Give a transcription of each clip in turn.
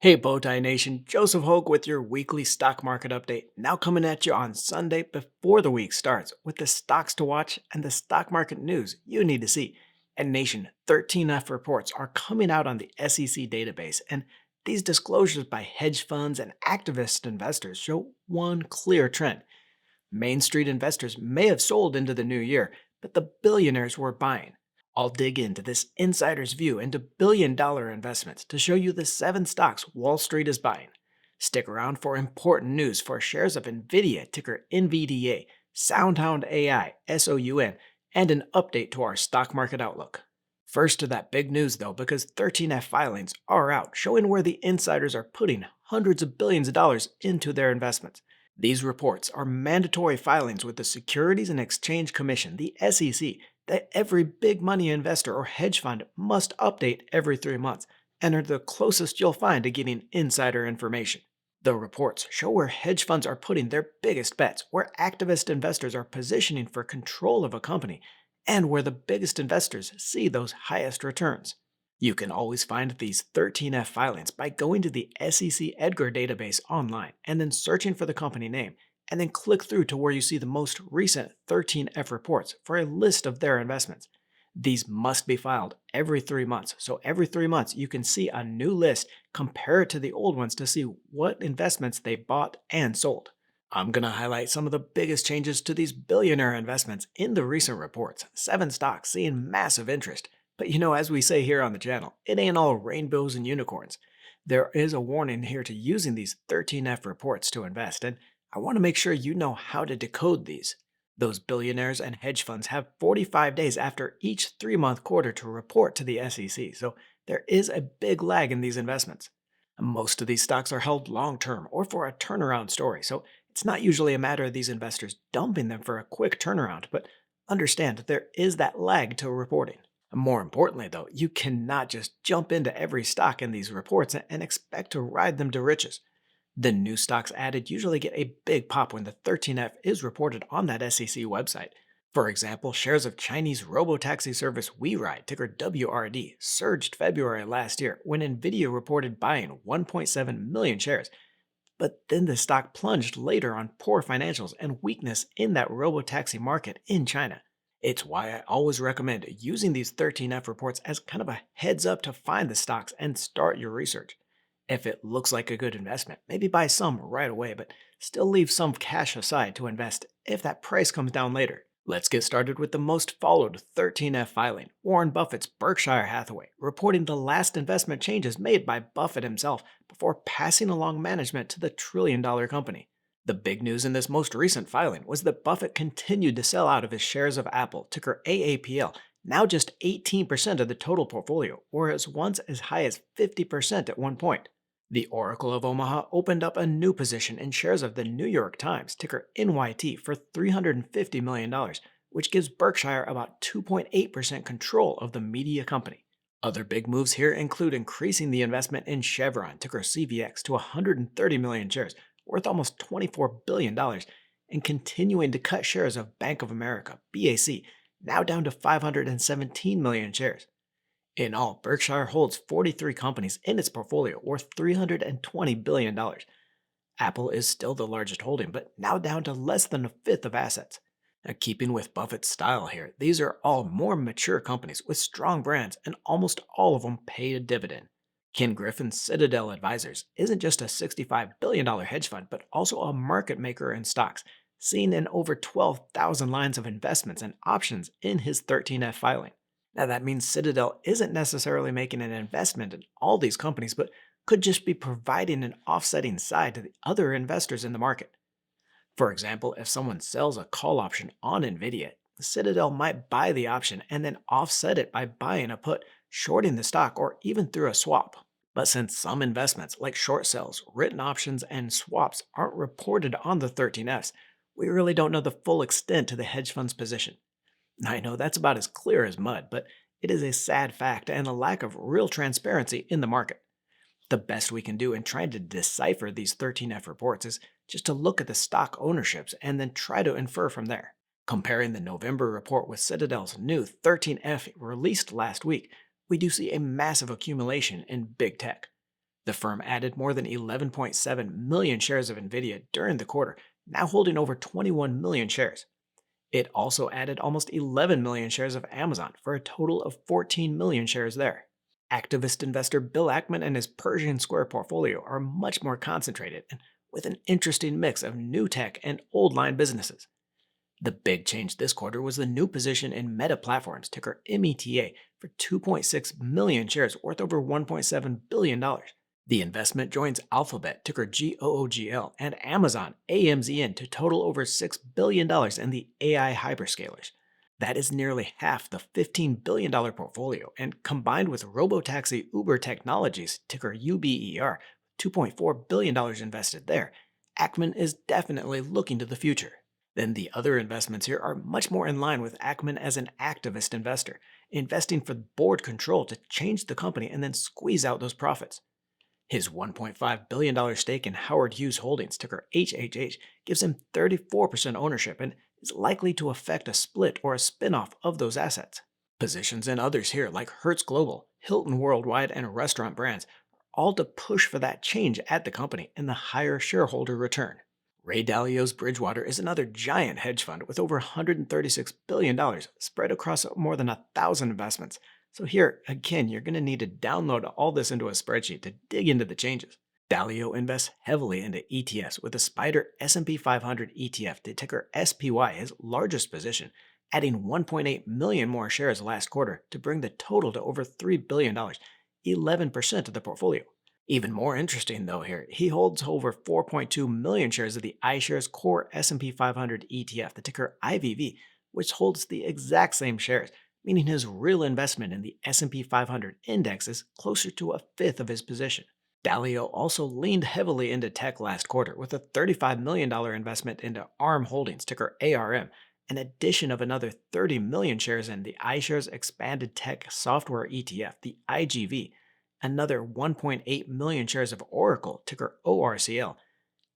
Hey Bowtie Nation, Joseph Hogue with your weekly stock market update. Now coming at you on Sunday before the week starts with the stocks to watch and the stock market news you need to see. And Nation, 13F reports are coming out on the SEC database, and these disclosures by hedge funds and activist investors show one clear trend. Main Street investors may have sold into the new year, but the billionaires were buying. I'll dig into this insider's view into billion-dollar investments to show you the 7 stocks Wall Street is buying. Stick around for important news for shares of Nvidia, ticker NVDA, Soundhound AI, SOUN, and an update to our stock market outlook. First to that big news though, because 13F filings are out showing where the insiders are putting hundreds of billions of dollars into their investments. These reports are mandatory filings with the Securities and Exchange Commission, the SEC, that every big money investor or hedge fund must update every 3 months and are the closest you'll find to getting insider information. The reports show where hedge funds are putting their biggest bets, where activist investors are positioning for control of a company, and where the biggest investors see those highest returns. You can always find these 13F filings by going to the SEC Edgar database online and then searching for the company name, and then click through to where you see the most recent 13F reports for a list of their investments. These must be filed every 3 months, so every 3 months you can see a new list, compare it to the old ones to see what investments they bought and sold. I'm going to highlight some of the biggest changes to these billionaire investments in the recent reports. 7 stocks seeing massive interest. But as we say here on the channel, it ain't all rainbows and unicorns. There is a warning here to using these 13F reports to invest, and I want to make sure you know how to decode these. Those billionaires and hedge funds have 45 days after each 3-month quarter to report to the SEC, so there is a big lag in these investments. Most of these stocks are held long term or for a turnaround story, so it's not usually a matter of these investors dumping them for a quick turnaround, but understand that there is that lag to reporting. More importantly, though, you cannot just jump into every stock in these reports and expect to ride them to riches. The new stocks added usually get a big pop when the 13F is reported on that SEC website. For example, shares of Chinese robotaxi service WeRide, ticker WRD, surged February last year when Nvidia reported buying 1.7 million shares. But then the stock plunged later on poor financials and weakness in that robotaxi market in China. It's why I always recommend using these 13F reports as kind of a heads up to find the stocks and start your research. If it looks like a good investment, maybe buy some right away, but still leave some cash aside to invest if that price comes down later. Let's get started with the most followed 13F filing, Warren Buffett's Berkshire Hathaway, reporting the last investment changes made by Buffett himself before passing along management to the trillion-dollar company. The big news in this most recent filing was that Buffett continued to sell out of his shares of Apple, ticker AAPL, now just 18% of the total portfolio, whereas once as high as 50% at one point. The Oracle of Omaha opened up a new position in shares of the New York Times, ticker NYT, for $350 million, which gives Berkshire about 2.8% control of the media company. Other big moves here include increasing the investment in Chevron, ticker CVX, to 130 million shares, worth almost $24 billion, and continuing to cut shares of Bank of America, BAC, now down to 517 million shares. In all, Berkshire holds 43 companies in its portfolio worth $320 billion. Apple is still the largest holding, but now down to less than a fifth of assets. Now, keeping with Buffett's style here, these are all more mature companies with strong brands, and almost all of them pay a dividend. Ken Griffin's Citadel Advisors isn't just a $65 billion hedge fund, but also a market maker in stocks, seen in over 12,000 lines of investments and options in his 13F filing. Now, that means Citadel isn't necessarily making an investment in all these companies, but could just be providing an offsetting side to the other investors in the market. For example, if someone sells a call option on Nvidia, Citadel might buy the option and then offset it by buying a put, shorting the stock, or even through a swap. But since some investments, like short sales, written options, and swaps, aren't reported on the 13Fs, we really don't know the full extent to the hedge fund's position. I know that's about as clear as mud, but it is a sad fact and a lack of real transparency in the market. The best we can do in trying to decipher these 13F reports is just to look at the stock ownerships and then try to infer from there. Comparing the November report with Citadel's new 13F released last week, we do see a massive accumulation in big tech. The firm added more than 11.7 million shares of Nvidia during the quarter, now holding over 21 million shares. It also added almost 11 million shares of Amazon for a total of 14 million shares there. Activist investor Bill Ackman and his Pershing Square portfolio are much more concentrated and with an interesting mix of new tech and old line businesses. The big change this quarter was the new position in Meta Platforms, ticker META, for 2.6 million shares worth over $1.7 billion. The investment joins Alphabet, ticker GOOGL, and Amazon, AMZN, to total over $6 billion in the AI hyperscalers. That is nearly half the $15 billion portfolio, and combined with robotaxi Uber Technologies, ticker UBER, $2.4 billion invested there, Ackman is definitely looking to the future. Then the other investments here are much more in line with Ackman as an activist investor, investing for board control to change the company and then squeeze out those profits. His $1.5 billion stake in Howard Hughes Holdings, ticker HHH, gives him 34% ownership and is likely to affect a split or a spin-off of those assets. Positions in others here like Hertz Global, Hilton Worldwide, and Restaurant Brands are all to push for that change at the company and the higher shareholder return. Ray Dalio's Bridgewater is another giant hedge fund with over $136 billion spread across more than 1,000 investments. So here, again, you're going to need to download all this into a spreadsheet to dig into the changes. Dalio invests heavily into ETFs with the Spider S&P 500 ETF, the ticker SPY, his largest position, adding 1.8 million more shares last quarter to bring the total to over $3 billion, 11% of the portfolio. Even more interesting though here, he holds over 4.2 million shares of the iShares Core S&P 500 ETF, the ticker IVV, which holds the exact same shares, meaning his real investment in the S&P 500 index is closer to a fifth of his position. Dalio also leaned heavily into tech last quarter with a $35 million investment into ARM Holdings, ticker ARM, an addition of another 30 million shares in the iShares Expanded Tech Software ETF, the IGV, another 1.8 million shares of Oracle, ticker ORCL,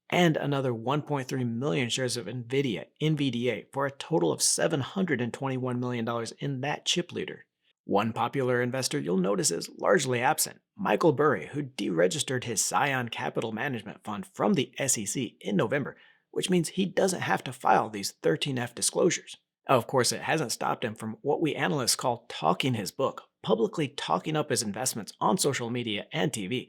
and another 1.3 million shares of Nvidia, NVDA, for a total of $721 million in that chip leader. One popular investor you'll notice is largely absent, Michael Burry, who deregistered his Scion Capital Management Fund from the SEC in November, which means he doesn't have to file these 13F disclosures. Of course, it hasn't stopped him from what we analysts call talking his book, publicly talking up his investments on social media and TV.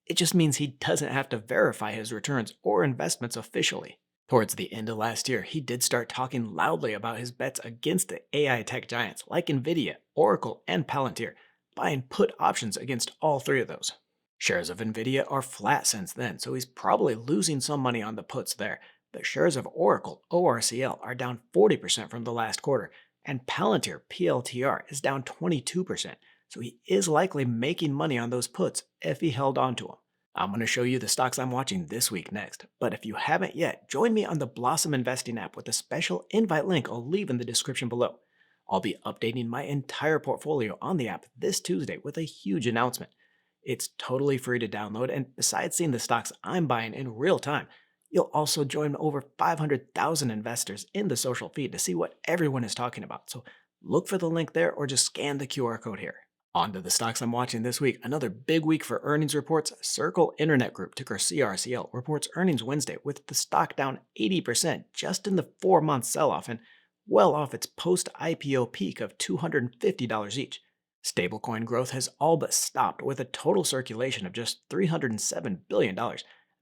It just means he doesn't have to verify his returns or investments officially. Towards the end of last year, he did start talking loudly about his bets against the AI tech giants like Nvidia, Oracle, and Palantir, buying put options against all three of those. Shares of Nvidia are flat since then, so he's probably losing some money on the puts there, but shares of Oracle, ORCL, are down 40% from the last quarter, and Palantir, PLTR, is down 22%. So he is likely making money on those puts if he held on to them. I'm going to show you the stocks I'm watching this week next, but if you haven't yet, join me on the Blossom Investing app with a special invite link I'll leave in the description below. I'll be updating my entire portfolio on the app this Tuesday with a huge announcement. It's totally free to download, and besides seeing the stocks I'm buying in real time, you'll also join over 500,000 investors in the social feed to see what everyone is talking about. So look for the link there or just scan the QR code here. On to the stocks I'm watching this week. Another big week for earnings reports. Circle Internet Group, ticker CRCL, reports earnings Wednesday with the stock down 80% just in the 4-month sell-off and well off its post-IPO peak of $250 each. Stablecoin growth has all but stopped with a total circulation of just $307 billion.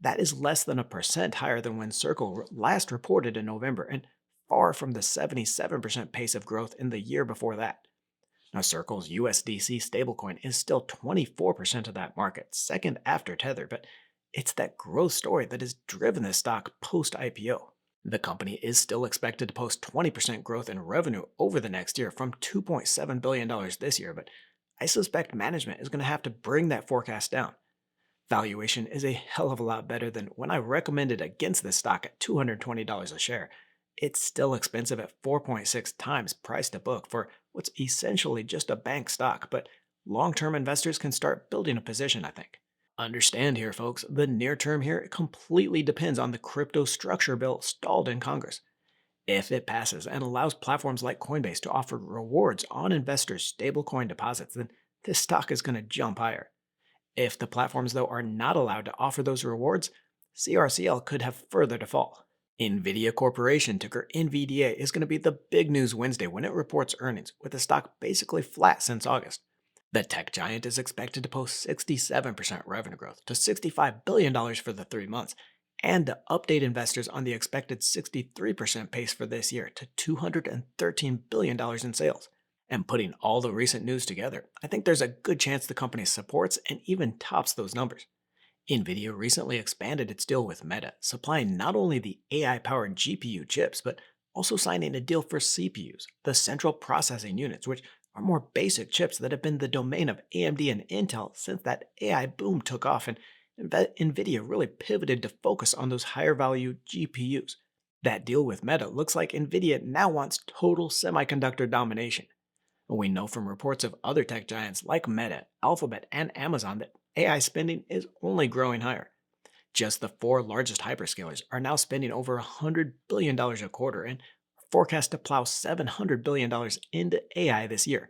That is less than 1% higher than when Circle last reported in November and far from the 77% pace of growth in the year before that. Now, Circle's USDC stablecoin is still 24% of that market, second after Tether, but it's that growth story that has driven this stock post-IPO. The company is still expected to post 20% growth in revenue over the next year from $2.7 billion this year, but I suspect management is going to have to bring that forecast down. Valuation is a hell of a lot better than when I recommended against this stock at $220 a share. It's still expensive at 4.6 times price to book for what's essentially just a bank stock, but long-term investors can start building a position, I think. Understand here, folks, the near term here completely depends on the crypto structure bill stalled in Congress. If it passes and allows platforms like Coinbase to offer rewards on investors' stablecoin deposits, then this stock is going to jump higher. If the platforms, though, are not allowed to offer those rewards, CRCL could have further to fall. Nvidia Corporation, ticker NVDA, is going to be the big news Wednesday when it reports earnings, with the stock basically flat since August. The tech giant is expected to post 67% revenue growth to $65 billion for the 3 months, and to update investors on the expected 63% pace for this year to $213 billion in sales. And putting all the recent news together, I think there's a good chance the company supports and even tops those numbers. Nvidia recently expanded its deal with Meta, supplying not only the AI-powered GPU chips, but also signing a deal for CPUs, the central processing units, which are more basic chips that have been the domain of AMD and Intel since that AI boom took off and Nvidia really pivoted to focus on those higher value GPUs. That deal with Meta looks like Nvidia now wants total semiconductor domination. We know from reports of other tech giants like Meta, Alphabet, and Amazon that AI spending is only growing higher. Just the 4 largest hyperscalers are now spending over $100 billion a quarter and are forecast to plow $700 billion into AI this year.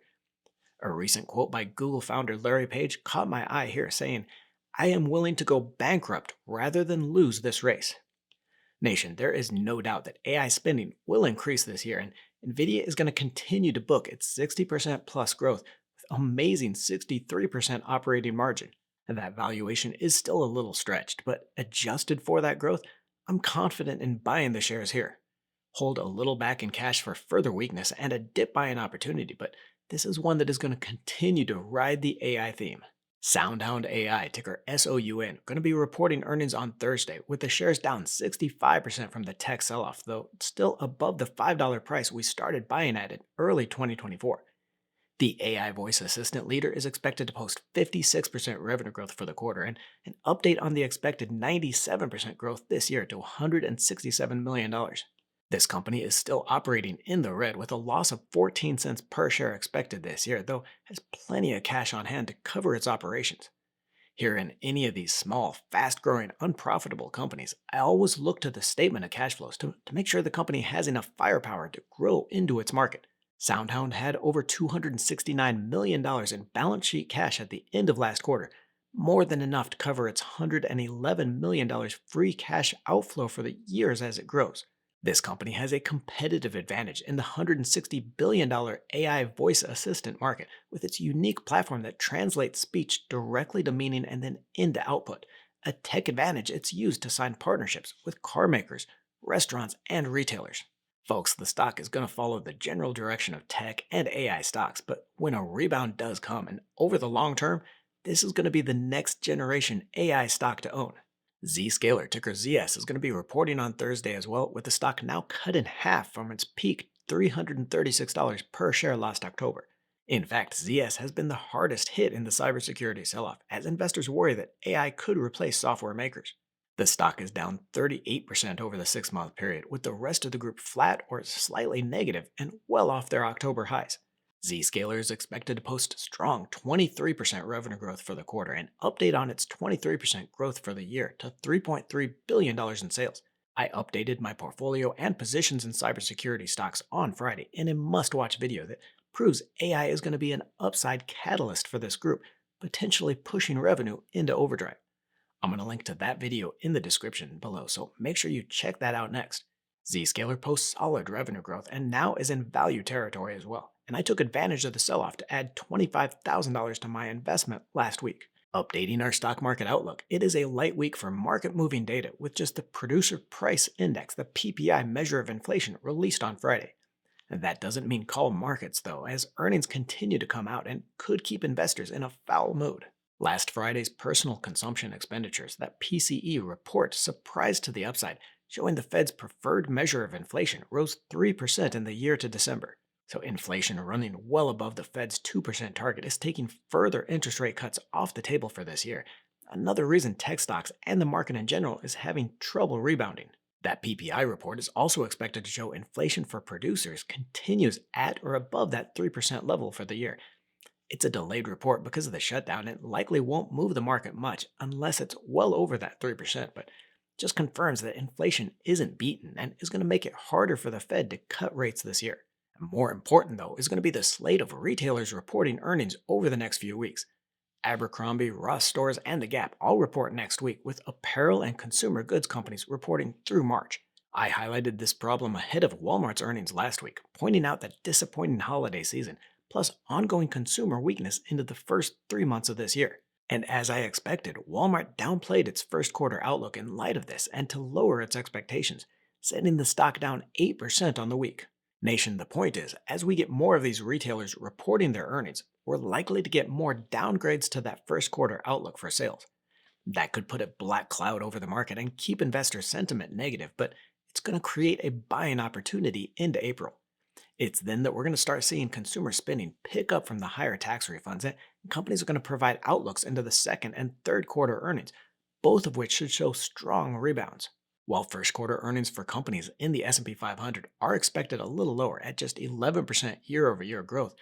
A recent quote by Google founder Larry Page caught my eye here, saying, "I am willing to go bankrupt rather than lose this race." Nation, there is no doubt that AI spending will increase this year, and Nvidia is going to continue to book its 60% plus growth with amazing 63% operating margin. And that valuation is still a little stretched, but adjusted for that growth, I'm confident in buying the shares here. Hold a little back in cash for further weakness and a dip buying opportunity, but this is one that is going to continue to ride the AI theme. Soundhound AI, ticker SOUN, going to be reporting earnings on Thursday, with the shares down 65% from the tech sell-off, though still above the $5 price we started buying at in early 2024. The AI voice assistant leader is expected to post 56% revenue growth for the quarter and an update on the expected 97% growth this year to $167 million. This company is still operating in the red with a loss of 14 cents per share expected this year, though has plenty of cash on hand to cover its operations. Here in any of these small, fast-growing, unprofitable companies, I always look to the statement of cash flows to make sure the company has enough firepower to grow into its market. Soundhound had over $269 million in balance sheet cash at the end of last quarter, more than enough to cover its $111 million free cash outflow for the years as it grows. This company has a competitive advantage in the $160 billion AI voice assistant market with its unique platform that translates speech directly to meaning and then into output, a tech advantage it's used to sign partnerships with car makers, restaurants, and retailers. Folks, the stock is going to follow the general direction of tech and AI stocks, but when a rebound does come, and over the long term, this is going to be the next generation AI stock to own. Zscaler, ticker ZS, is going to be reporting on Thursday as well, with the stock now cut in half from its peak $336 per share last October. In fact, ZS has been the hardest hit in the cybersecurity sell-off, as investors worry that AI could replace software makers. The stock is down 38% over the 6-month period, with the rest of the group flat or slightly negative and well off their October highs. Zscaler is expected to post strong 23% revenue growth for the quarter and update on its 23% growth for the year to $3.3 billion in sales. I updated my portfolio and positions in cybersecurity stocks on Friday in a must-watch video that proves AI is going to be an upside catalyst for this group, potentially pushing revenue into overdrive. I'm going to link to that video in the description below, so make sure you check that out next. Zscaler posts solid revenue growth and now is in value territory as well, and I took advantage of the sell-off to add $25,000 to my investment last week. Updating our stock market outlook, it is a light week for market-moving data with just the Producer Price Index, the PPI measure of inflation, released on Friday. And that doesn't mean calm markets though, as earnings continue to come out and could keep investors in a foul mood. Last Friday's personal consumption expenditures, that PCE report, surprised to the upside, showing the Fed's preferred measure of inflation rose 3% in the year to December. So inflation running well above the Fed's 2% target is taking further interest rate cuts off the table for this year. Another reason tech stocks and the market in general is having trouble rebounding. That PPI report is also expected to show inflation for producers continues at or above that 3% level for the year. It's a delayed report because of the shutdown and likely won't move the market much unless it's well over that 3%, but just confirms that inflation isn't beaten and is going to make it harder for the Fed to cut rates this year. More important, though, is going to be the slate of retailers reporting earnings over the next few weeks. Abercrombie, Ross Stores, and The Gap all report next week, with apparel and consumer goods companies reporting through March. I highlighted this problem ahead of Walmart's earnings last week, pointing out that disappointing holiday season, plus ongoing consumer weakness into the first 3 months of this year. And as I expected, Walmart downplayed its first quarter outlook in light of this and to lower its expectations, sending the stock down 8% on the week. Nation, the point is, as we get more of these retailers reporting their earnings, we're likely to get more downgrades to that first quarter outlook for sales. That could put a black cloud over the market and keep investor sentiment negative, but it's going to create a buying opportunity into April. It's then that we're going to start seeing consumer spending pick up from the higher tax refunds, and companies are going to provide outlooks into the second and third quarter earnings, both of which should show strong rebounds. While first quarter earnings for companies in the S&P 500 are expected a little lower at just 11% year-over-year growth,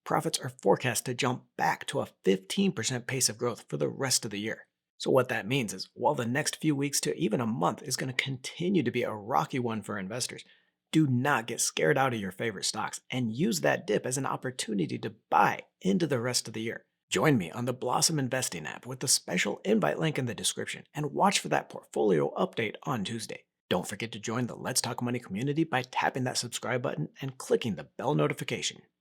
profits are forecast to jump back to a 15% pace of growth for the rest of the year. So what that means is, while the next few weeks to even a month is going to continue to be a rocky one for investors, do not get scared out of your favorite stocks and use that dip as an opportunity to buy into the rest of the year. Join me on the Blossom Investing app with the special invite link in the description and watch for that portfolio update on Tuesday. Don't forget to join the Let's Talk Money community by tapping that subscribe button and clicking the bell notification.